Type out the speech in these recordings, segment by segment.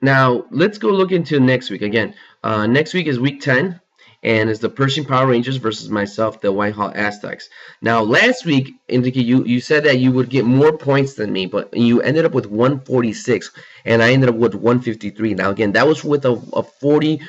Now, let's go look into next week. Again, next week is week 10, and it's the Pershing Power Rangers versus myself, the Whitehall Aztecs. Now, last week, Indiki, you said that you would get more points than me, but you ended up with 146, and I ended up with 153. Now, again, that was with a 40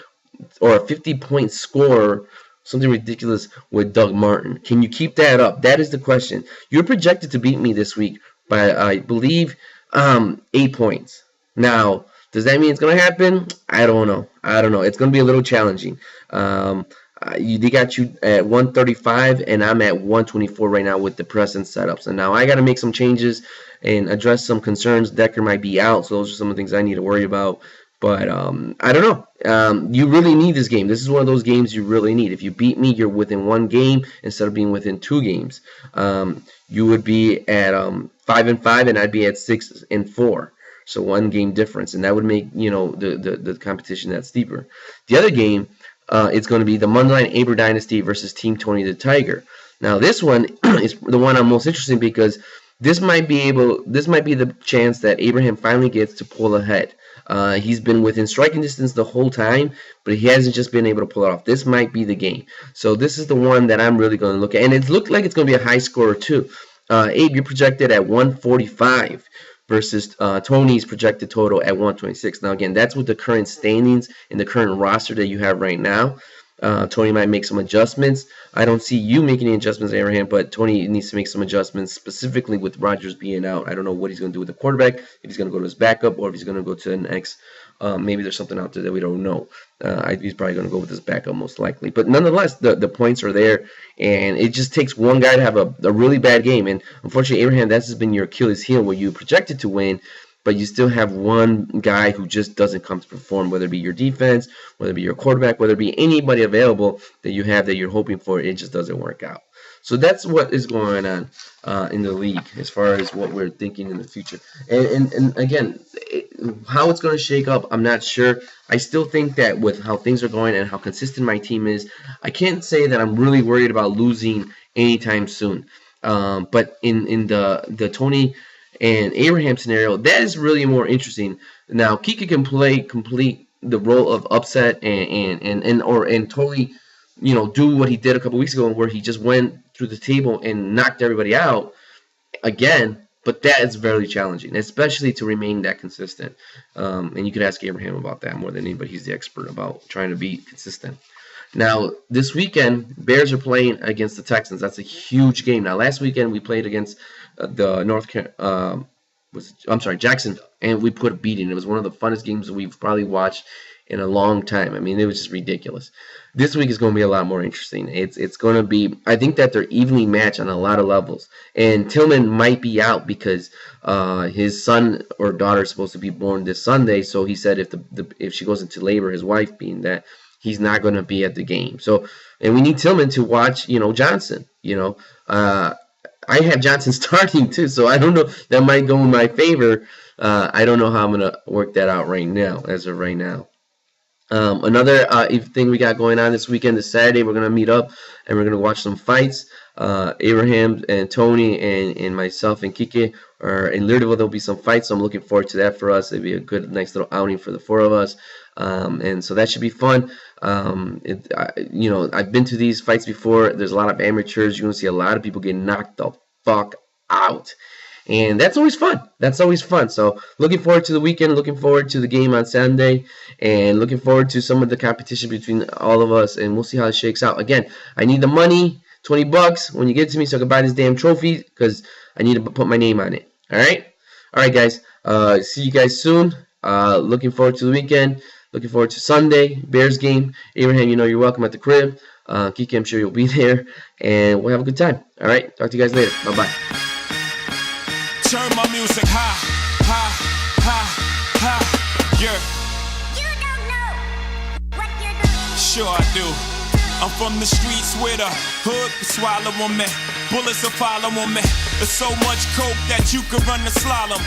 or a 50-point score, something ridiculous with Doug Martin. Can you keep that up? That is the question. You're projected to beat me this week by, I believe, 8 points. Now, does that mean it's going to happen? I don't know. It's going to be a little challenging. They got you at 135, and I'm at 124 right now with the present setups. And now I got to make some changes and address some concerns. Decker might be out, so those are some of the things I need to worry about. But I don't know. You really need this game. This is one of those games you really need. If you beat me, you're within 1 game instead of being within 2 games. You would be at 5-5, and I'd be at 6-4. So 1 game difference, and that would make the competition that steeper. The other game, it's going to be the Monday Night Aber Dynasty versus Team Tony the Tiger. Now this one is the one I'm most interested in because this might be the chance that Abraham finally gets to pull ahead. He's been within striking distance the whole time, but he hasn't just been able to pull it off. This might be the game. So this is the one that I'm really going to look at, and it looked like it's going to be a high scorer too. Abe, you're projected at 145. Versus Tony's projected total at 126. Now, again, that's with the current standings and the current roster that you have right now. Tony might make some adjustments. I don't see you making any adjustments, Abraham, but Tony needs to make some adjustments, specifically with Rodgers being out. I don't know what he's going to do with the quarterback, if he's going to go to his backup or if he's going to go to the next. Maybe there's something out there that we don't know. He's probably going to go with his backup most likely. But nonetheless, the points are there, and it just takes one guy to have a really bad game. And unfortunately, Abraham, that's just been your Achilles heel where you projected to win, but you still have one guy who just doesn't come to perform, whether it be your defense, whether it be your quarterback, whether it be anybody available that you have that you're hoping for, it just doesn't work out. So that's what is going on in the league as far as what we're thinking in the future. And again, how it's going to shake up, I'm not sure. I still think that with how things are going and how consistent my team is, I can't say that I'm really worried about losing anytime soon. But in the Tony and Abraham scenario, that is really more interesting. Now, Kika can complete the role of upset and totally, do what he did a couple weeks ago, where he just went through the table and knocked everybody out again. But that is very challenging, especially to remain that consistent. And you could ask Abraham about that more than anybody. He's the expert about trying to be consistent. Now, this weekend, Bears are playing against the Texans. That's a huge game. Now, last weekend we played against Jacksonville, and we put a beating. It was one of the funnest games that we've probably watched in a long time. I mean, it was just ridiculous. This week is going to be a lot more interesting. It's going to be, I think that they're evenly matched on a lot of levels. And Tillman might be out because his son or daughter is supposed to be born this Sunday. So he said if she goes into labor, his wife being that, he's not going to be at the game. So, and we need Tillman to watch, Johnson. I have Johnson starting too, so I don't know. That might go in my favor. I don't know how I'm going to work that out right now, as of right now. Another thing we got going on this weekend, this Saturday, we're going to meet up and we're going to watch some fights. Abraham and Tony and myself and Kike are in Leardville. There'll be some fights, so I'm looking forward to that for us. It'll be a good, nice little outing for the 4 of us. And so that should be fun. I've been to these fights before. There's a lot of amateurs. You're going to see a lot of people get knocked the fuck out. And that's always fun. So looking forward to the weekend, looking forward to the game on Sunday, and looking forward to some of the competition between all of us, and we'll see how it shakes out. Again, I need the money, $20 when you get it to me so I can buy this damn trophy, because I need to put my name on it. All right, guys. See you guys soon. Looking forward to the weekend. Looking forward to Sunday, Bears game. Abraham, you're welcome at the crib. Kiki, I'm sure you'll be there, and we'll have a good time. All right, talk to you guys later. Bye-bye. Turn my music high, high, high, high, yeah. You don't know what you're doing. Sure I do. I'm from the streets where the hood can swallow on me. Bullets will follow on me. There's so much coke that you could run the slalom.